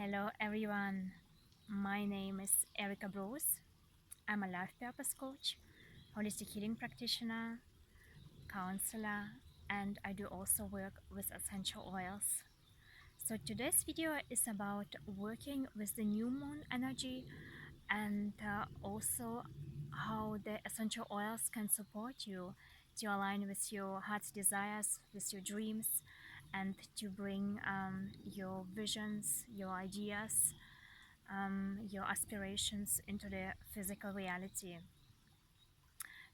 Hello everyone, my name is Erika Brose. I'm a life purpose coach, holistic healing practitioner, counselor, and I do also work with essential oils. So today's video is about working with the new moon energy and also how the essential oils can support you to align with your heart's desires, with your dreams, and to bring your visions, your ideas, your aspirations into the physical reality.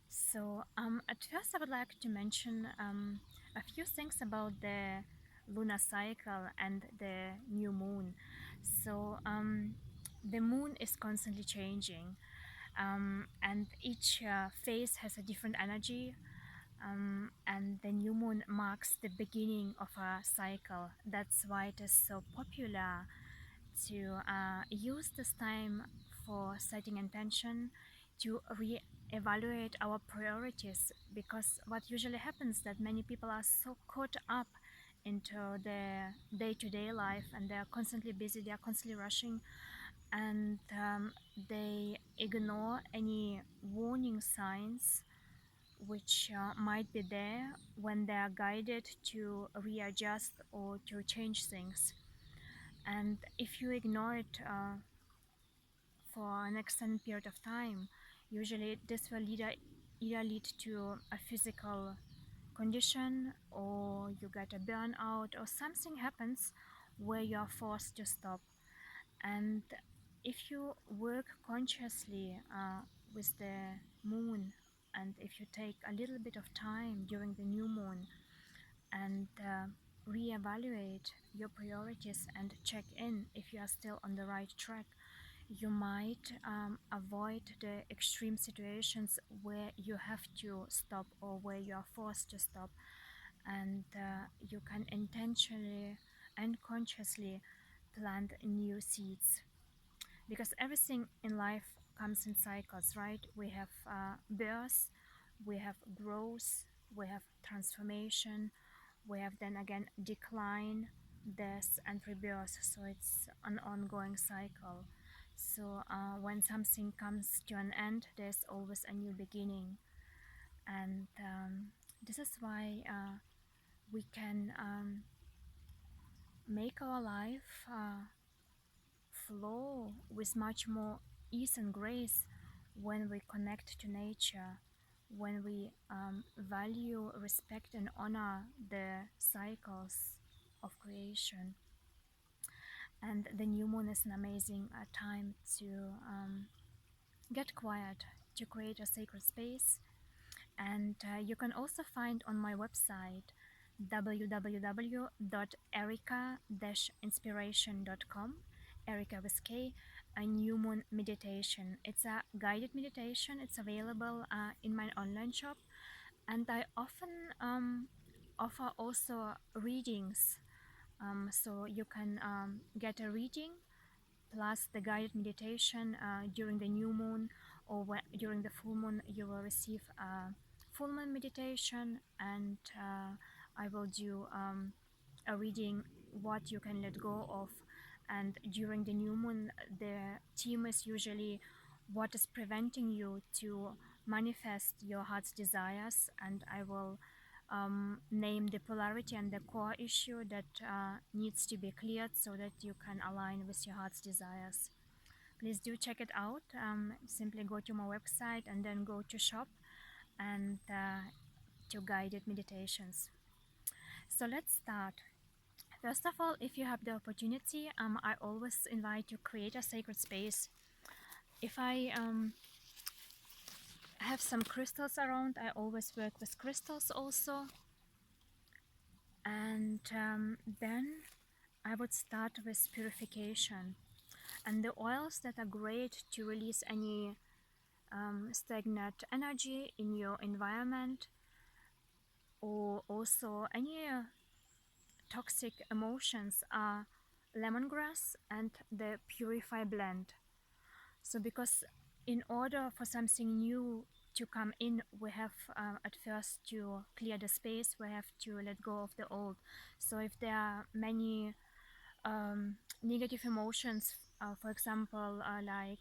So, at first, I would like to mention a few things about the lunar cycle and the new moon. So, the moon is constantly changing, and each phase has a different energy. And the new moon marks the beginning of a cycle. That's why it is so popular to use this time for setting intention, to re-evaluate our priorities, because what usually happens that many people are so caught up into their day-to-day life, and they are constantly busy, they are constantly rushing, and they ignore any warning signs which might be there when they are guided to readjust or to change things. And if you ignore it for an extended period of time, usually this will either lead to a physical condition, or you get a burnout, or something happens where you are forced to stop. And if you work consciously with the moon, and if you take a little bit of time during the new moon and reevaluate your priorities and check in if you are still on the right track, you might avoid the extreme situations where you have to stop or where you are forced to stop, and you can intentionally and consciously plant new seeds, because everything in life comes in cycles, right? We have birth, we have growth, we have transformation, we have then again decline, death, and rebirth. So it's an ongoing cycle. So when something comes to an end, there's always a new beginning. And this is why we can make our life flow with much more ease and grace when we connect to nature, when we value, respect, and honor the cycles of creation. And the new moon is an amazing time to get quiet, to create a sacred space. And you can also find on my website www.erika-inspiration.com, Erika with K, a new moon meditation. It's a guided meditation. It's available in my online shop, and I often offer also readings. So you can get a reading plus the guided meditation during the new moon, or during the full moon you will receive a full moon meditation, and I will do a reading what you can let go of. And during the new moon, the theme is usually what is preventing you to manifest your heart's desires, and I will name the polarity and the core issue that needs to be cleared so that you can align with your heart's desires. Please do check it out. Simply go to my website and then go to shop and to guided meditations. So let's start. First of all, if you have the opportunity, I always invite you to create a sacred space. If I have some crystals around, I always work with crystals also. And then I would start with purification. And the oils that are great to release any stagnant energy in your environment, or also any toxic emotions, are lemongrass and the Purify blend. So because in order for something new to come in, we have at first to clear the space, we have to let go of the old. So if there are many negative emotions, for example, like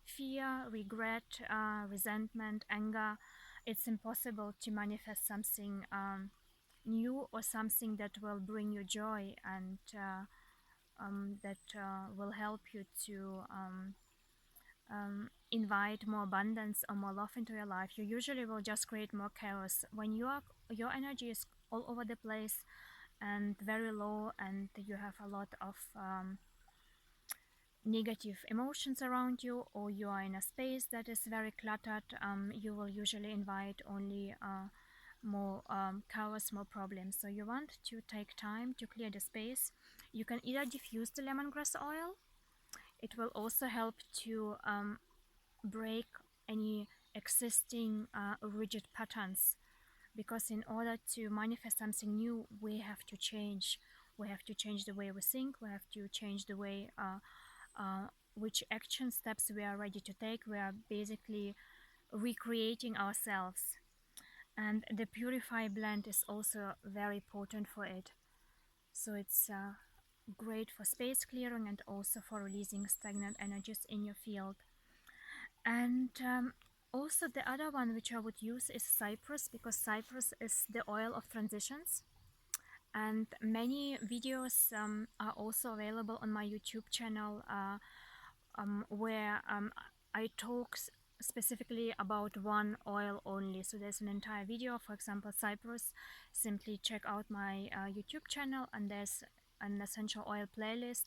fear, regret, resentment, anger, it's impossible to manifest something new or something that will bring you joy and that will help you to invite more abundance or more love into your life. You usually will just create more chaos when your energy is all over the place and very low, and you have a lot of negative emotions around you, or you are in a space that is very cluttered. You will usually invite only more chaos, more problems. So you want to take time to clear the space. You can either diffuse the lemongrass oil. It will also help to break any existing rigid patterns, because in order to manifest something new, we have to change. We have to change the way we think. We have to change the way which action steps we are ready to take. We are basically recreating ourselves. And the purify blend is also very potent for it. So it's great for space clearing and also for releasing stagnant energies in your field. And also the other one which I would use is cypress, because cypress is the oil of transitions. And many videos are also available on my YouTube channel where I talk specifically about one oil only. So there's an entire video, for example, cypress. Simply check out my YouTube channel, and there's an essential oil playlist,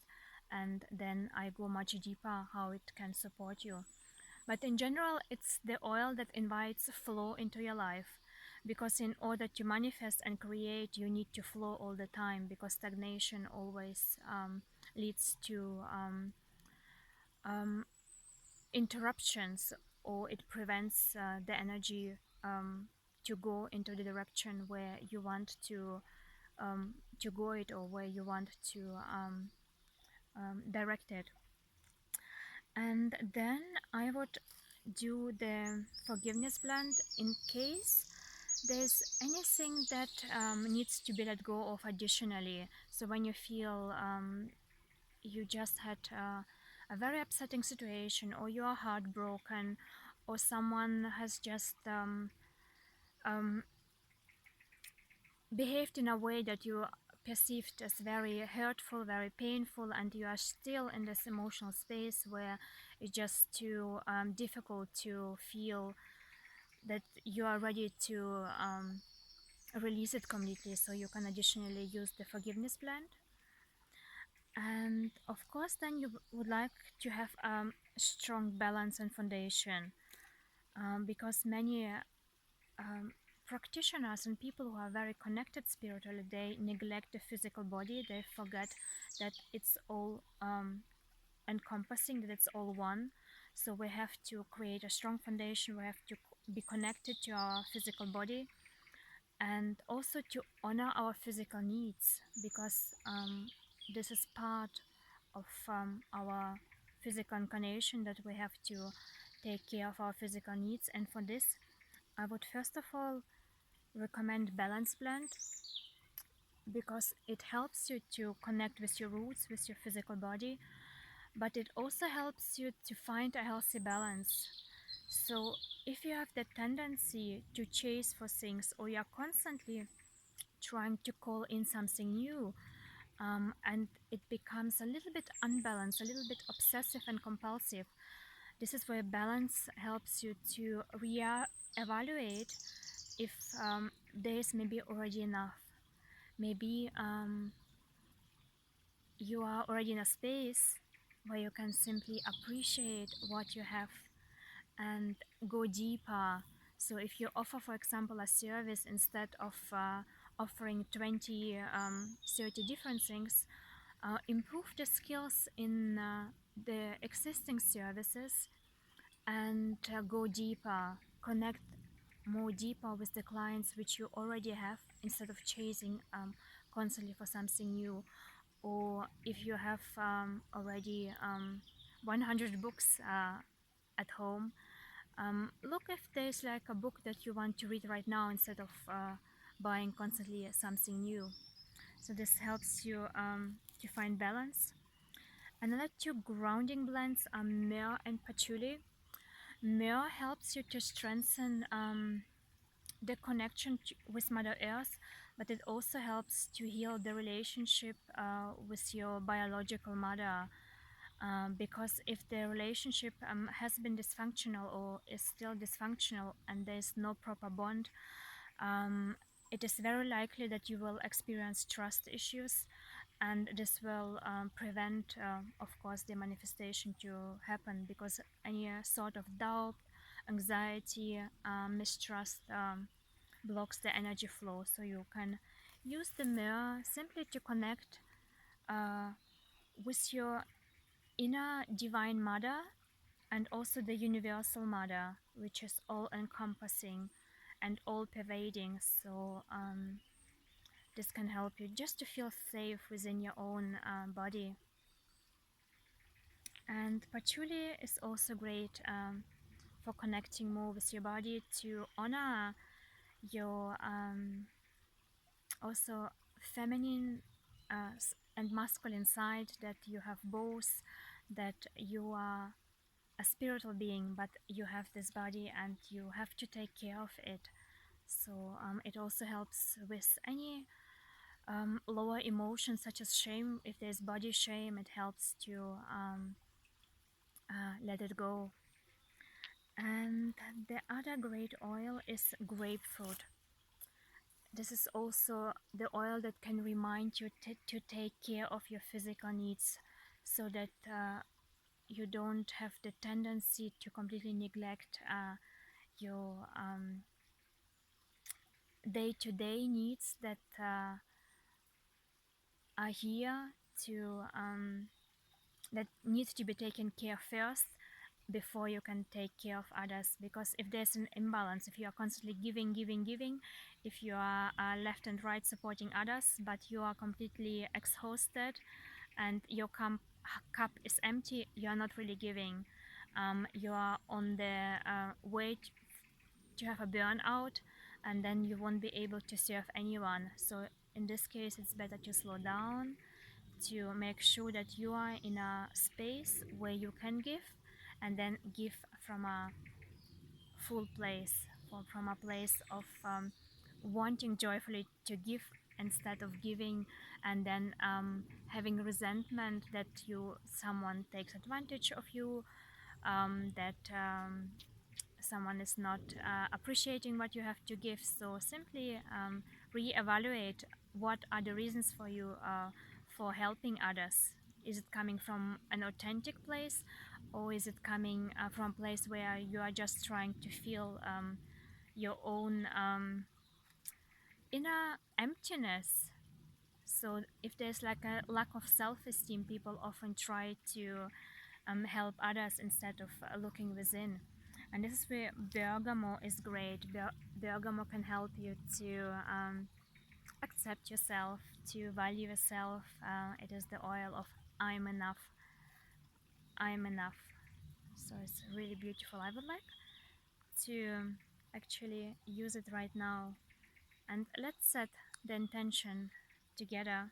and then I go much deeper how it can support you. But in general, it's the oil that invites flow into your life. Because in order to manifest and create, you need to flow all the time, because stagnation always leads to interruptions, or it prevents the energy to go into the direction where you want to go it, or where you want to direct it. And then I would do the forgiveness blend in case there's anything that needs to be let go of additionally. So when you feel you just had a very upsetting situation, or you are heartbroken, or someone has just um, behaved in a way that you perceived as very hurtful, very painful, and you are still in this emotional space where it's just too difficult to feel that you are ready to release it completely. So you can additionally use the forgiveness blend. And of course, then you would like to have strong balance and foundation, because many practitioners and people who are very connected spiritually, they neglect the physical body. They forget that it's all encompassing, that it's all one. So we have to create a strong foundation. We have to be connected to our physical body, and also to honor our physical needs, because this is part of our physical incarnation, that we have to take care of our physical needs. And for this, I would first of all recommend balance blend, because it helps you to connect with your roots, with your physical body, but it also helps you to find a healthy balance. So if you have the tendency to chase for things, or you're constantly trying to call in something new, and it becomes a little bit unbalanced, a little bit obsessive and compulsive, this is where balance helps you to re-evaluate if there is maybe already enough. Maybe you are already in a space where you can simply appreciate what you have and go deeper. So if you offer, for example, a service, instead of offering 20, 30 different things, improve the skills in the existing services, and go deeper, connect more deeper with the clients which you already have, instead of chasing constantly for something new. Or if you have already 100 books at home, look if there's like a book that you want to read right now, instead of buying constantly something new. So this helps you to find balance. Another two grounding blends are myrrh and patchouli. Myrrh helps you to strengthen the connection with Mother Earth, but it also helps to heal the relationship with your biological mother. Because if the relationship has been dysfunctional or is still dysfunctional and there is no proper bond, um, it is very likely that you will experience trust issues, and this will prevent, of course, the manifestation to happen, because any sort of doubt, anxiety, mistrust blocks the energy flow. So you can use the mirror simply to connect uh, with your inner divine mother and also the universal mother, which is all encompassing and all pervading. So this can help you just to feel safe within your own body. And patchouli is also great for connecting more with your body, to honor your also feminine and masculine side, that you have both, that you are a spiritual being, but you have this body and you have to take care of it. So it also helps with any lower emotions such as shame. If there's body shame, it helps to let it go. And the other great oil is grapefruit. This is also the oil that can remind you to take care of your physical needs, so that you don't have the tendency to completely neglect your day-to-day needs that are here to that needs to be taken care first before you can take care of others. Because if there's an imbalance, if you are constantly giving, if you are left and right supporting others, but you are completely exhausted and your cup is empty, you are not really giving. You are on the way to have a burnout, and then you won't be able to serve anyone. So in this case, it's better to slow down, to make sure that you are in a space where you can give, and then give from a full place, from a place of wanting joyfully to give instead of giving, and then having resentment that someone takes advantage of you, that someone is not appreciating what you have to give. So simply re-evaluate what are the reasons for you for helping others. Is it coming from an authentic place, or is it coming from a place where you are just trying to feel your own inner emptiness? So if there's like a lack of self-esteem, people often try to help others instead of looking within. And this is where bergamot is great. Bergamot can help you to accept yourself, to value yourself. It is the oil of I'm enough. I'm enough. So it's really beautiful. I would like to actually use it right now. And let's set the intention together.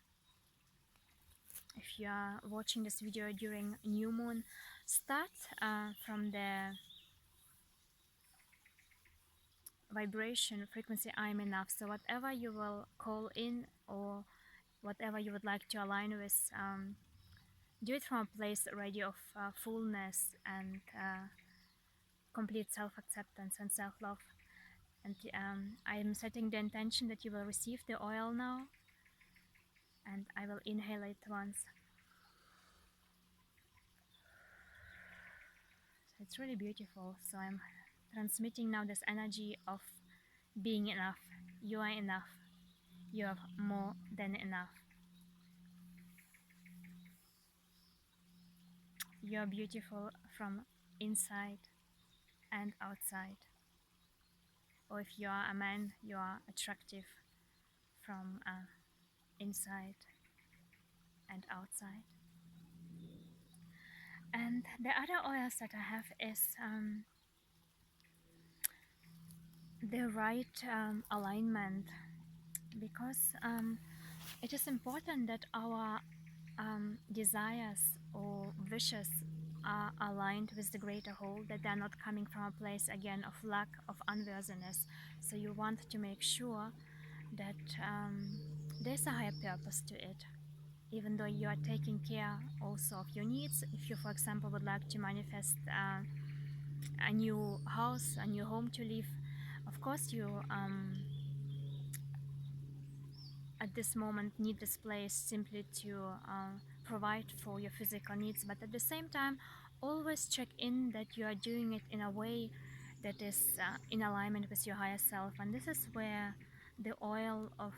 If you are watching this video during new moon, start from the vibration frequency I'm enough. So whatever you will call in, or whatever you would like to align with, do it from a place already of fullness and complete self-acceptance and self-love. And I am setting the intention that you will receive the oil now, and I will inhale it once. So it's really beautiful. So I'm transmitting now this energy of being enough. You are enough. You have more than enough. You are beautiful from inside and outside. Or if you are a man, you are attractive from inside and outside. And the other oils that I have is the right alignment, because it is important that our desires or wishes are aligned with the greater whole, that they're not coming from a place again of lack, of unworthiness. So you want to make sure that there's a higher purpose to it, even though you are taking care also of your needs. If you, for example, would like to manifest a new house, a new home to live, of course you at this moment need this place simply to provide for your physical needs, but at the same time always check in that you are doing it in a way that is in alignment with your higher self. And this is where the oil of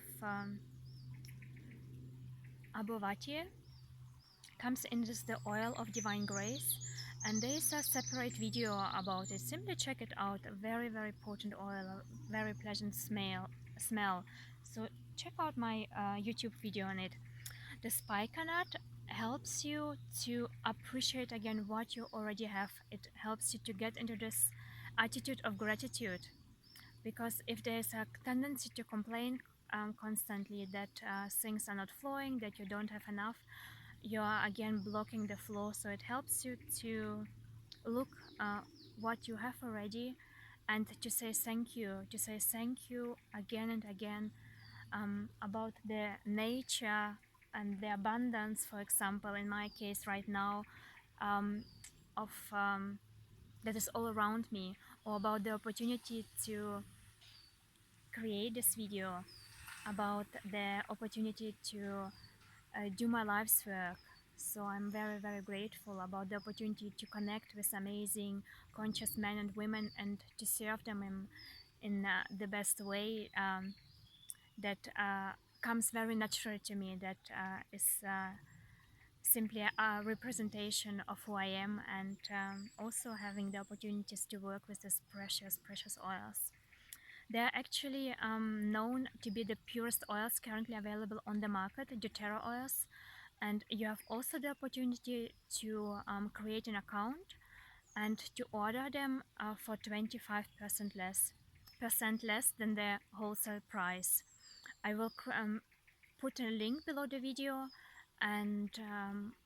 Abovati comes in. This is the oil of divine grace, and there is a separate video about it. Simply check it out. A very, very potent oil, a very pleasant smell. So check out my YouTube video on it. The spikenard helps you to appreciate again what you already have. It helps you to get into this attitude of gratitude, because if there's a tendency to complain constantly that things are not flowing, that you don't have enough, you are again blocking the flow. So it helps you to look what you have already, and to say thank you again and again, about the nature and the abundance, for example, in my case right now, um, of that is all around me, or about the opportunity to create this video, about the opportunity to do my life's work. So I'm very, very grateful about the opportunity to connect with amazing conscious men and women, and to serve them in the best way that comes very naturally to me, that is simply a representation of who I am, and also having the opportunities to work with these precious, precious oils. They are actually known to be the purest oils currently available on the market, doTERRA oils. And you have also the opportunity to create an account and to order them for 25% less than the wholesale price. I will put a link below the video, and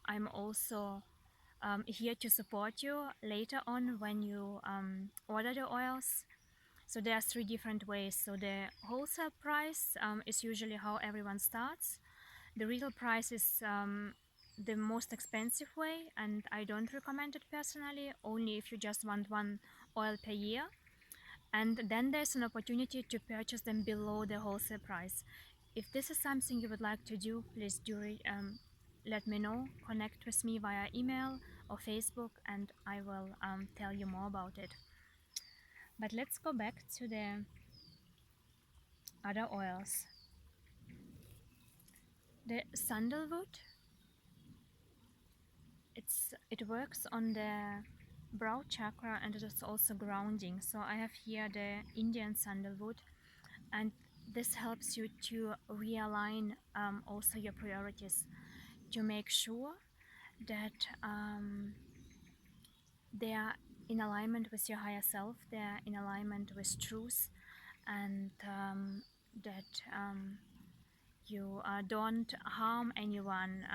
I'm also here to support you later on when you order the oils. So there are three different ways. So the wholesale price is usually how everyone starts. The retail price is the most expensive way, and I don't recommend it personally, only if you just want one oil per year. And then there's an opportunity to purchase them below the wholesale price. If this is something you would like to do, please do it. Let me know. Connect with me via email or Facebook, and I will tell you more about it. But let's go back to the other oils. The sandalwood, it works on the brow chakra, and it is also grounding. So I have here the Indian sandalwood, and this helps you to realign also your priorities, to make sure that they are in alignment with your higher self, they are in alignment with truth, and that you don't harm anyone.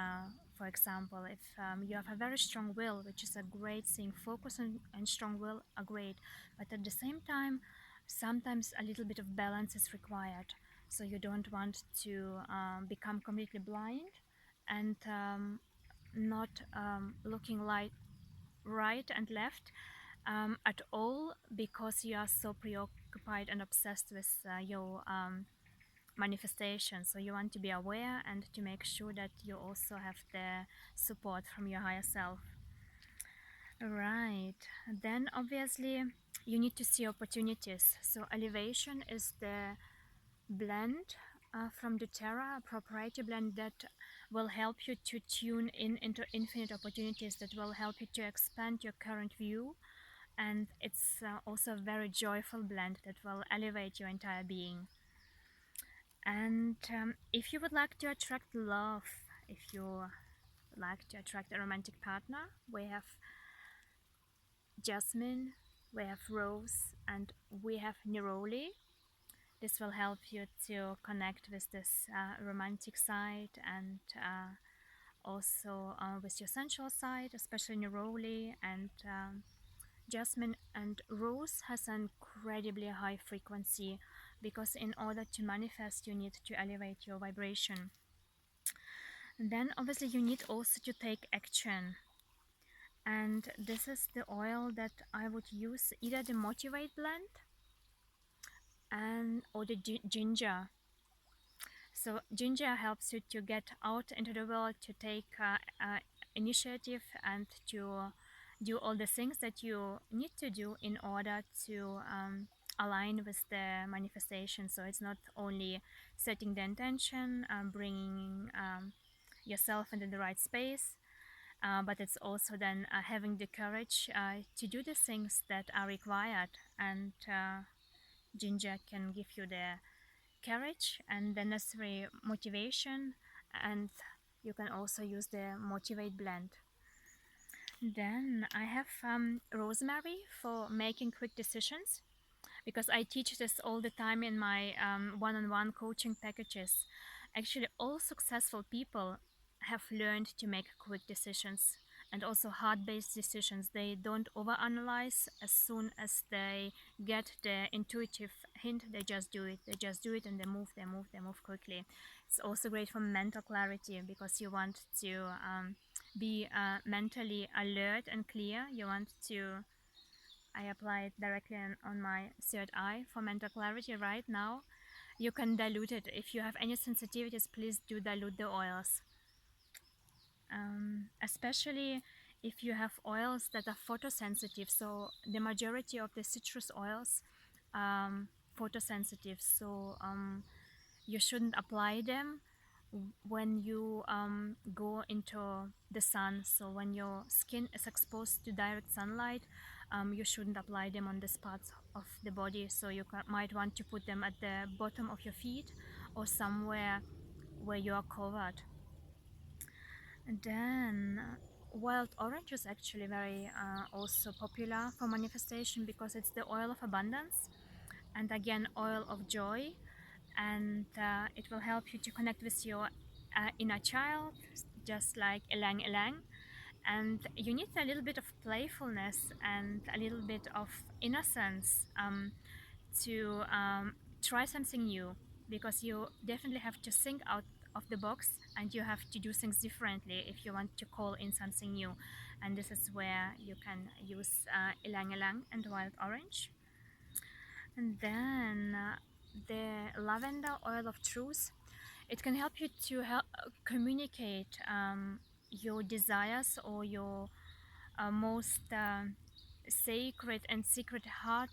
For example, if you have a very strong will, which is a great thing, focus and strong will are great, but at the same time, sometimes a little bit of balance is required. So you don't want to become completely blind and not looking like right and left at all, because you are so preoccupied and obsessed with your manifestation. So you want to be aware and to make sure that you also have the support from your higher self. Right. Then obviously you need to see opportunities. So elevation is the blend from doTERRA, a proprietary blend that will help you to tune in into infinite opportunities, that will help you to expand your current view. And it's also a very joyful blend that will elevate your entire being. And if you would like to attract love, if you would like to attract a romantic partner, we have jasmine, we have rose, and we have neroli. This will help you to connect with this romantic side, and also with your sensual side, especially neroli and jasmine and rose has an incredibly high frequency because in order to manifest, you need to elevate your vibration. And then obviously you need also to take action. And this is the oil that I would use, either the motivate blend and or the ginger. So ginger helps you to get out into the world, to take initiative, and to do all the things that you need to do in order to align with the manifestation. So it's not only setting the intention, bringing yourself into the right space, but it's also then having the courage to do the things that are required. And ginger can give you the courage and the necessary motivation, and you can also use the motivate blend. Then I have rosemary for making quick decisions, because I teach this all the time in my one-on-one coaching packages. Actually, all successful people have learned to make quick decisions and also hard-based decisions. They don't overanalyze. As soon as they get the intuitive hint, they just do it. They just do it, and they move quickly. It's also great for mental clarity, because you want to be mentally alert and clear. You want to, I apply it directly on my third eye for mental clarity right now. You can dilute it. If you have any sensitivities, please do dilute the oils. Especially if you have oils that are photosensitive. So the majority of the citrus oils photosensitive. So you shouldn't apply them when you go into the sun. So when your skin is exposed to direct sunlight, you shouldn't apply them on the spots of the body. So you might want to put them at the bottom of your feet or somewhere where you are covered. And then wild orange is actually very also popular for manifestation, because it's the oil of abundance and again oil of joy, and it will help you to connect with your inner child, just like elang elang. And you need a little bit of playfulness and a little bit of innocence to try something new, because you definitely have to think out of the box and you have to do things differently if you want to call in something new. And this is where you can use ilang ilang and wild orange. And then the lavender oil of truth, it can help you to communicate your desires or your most sacred and secret heart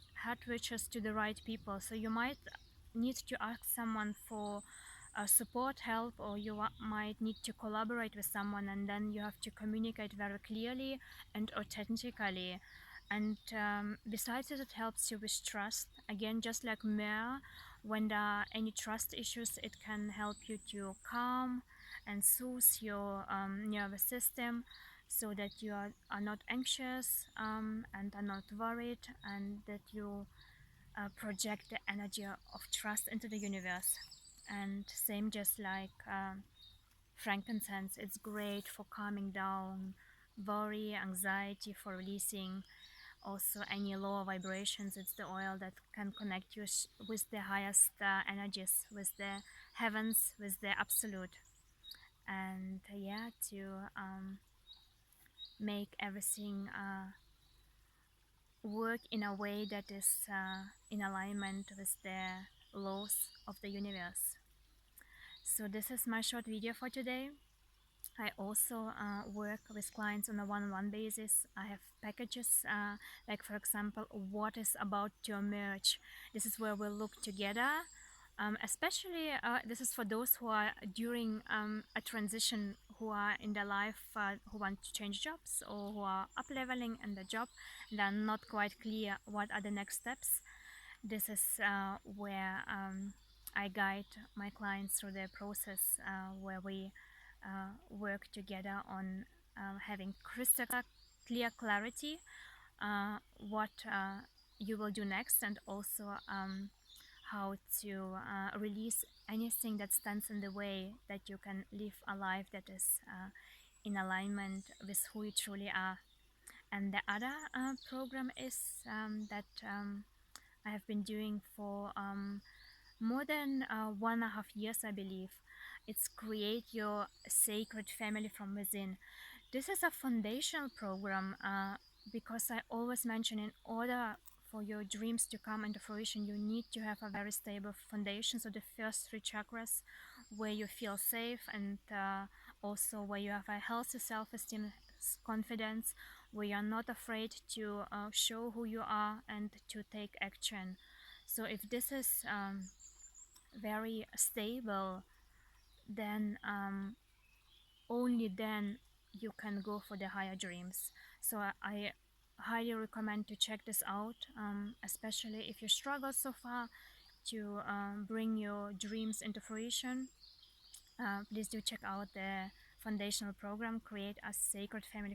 wishes to the right people. So you might need to ask someone for support, help, or you might need to collaborate with someone, and then you have to communicate very clearly and authentically. And besides it, it helps you with trust. Again, just like myrrh, when there are any trust issues, it can help you to calm and soothe your nervous system, so that you are not anxious and are not worried, and that you project the energy of trust into the universe. And same, just like frankincense, it's great for calming down worry, anxiety, for releasing also any lower vibrations. It's the oil that can connect you with the highest energies, with the heavens, with the absolute. And yeah, to make everything work in a way that is in alignment with the laws of the universe. So this is my short video for today. I also work with clients on a one-on-one basis. I have packages, like for example, what is about to emerge. This is where we'll look together. Especially, this is for those who are during a transition, who are in their life, who want to change jobs, or who are up leveling in the job and are not quite clear what are the next steps. This is where I guide my clients through the process, where we work together on having crystal clear clarity what you will do next, and also how to release anything that stands in the way, that you can live a life that is in alignment with who you truly are. And the other program is that I have been doing for more than 1.5 years, I believe. It's Create Your Sacred Family from Within. This is a foundational program because I always mention, in order for your dreams to come into fruition, you need to have a very stable foundation. So the first three chakras, where you feel safe, and also where you have a healthy self-esteem, confidence, where you're not afraid to show who you are and to take action. So if this is very stable, then only then you can go for the higher dreams. So I highly recommend to check this out, especially if you struggle so far to bring your dreams into fruition. Please do check out the foundational program, Create a Sacred Family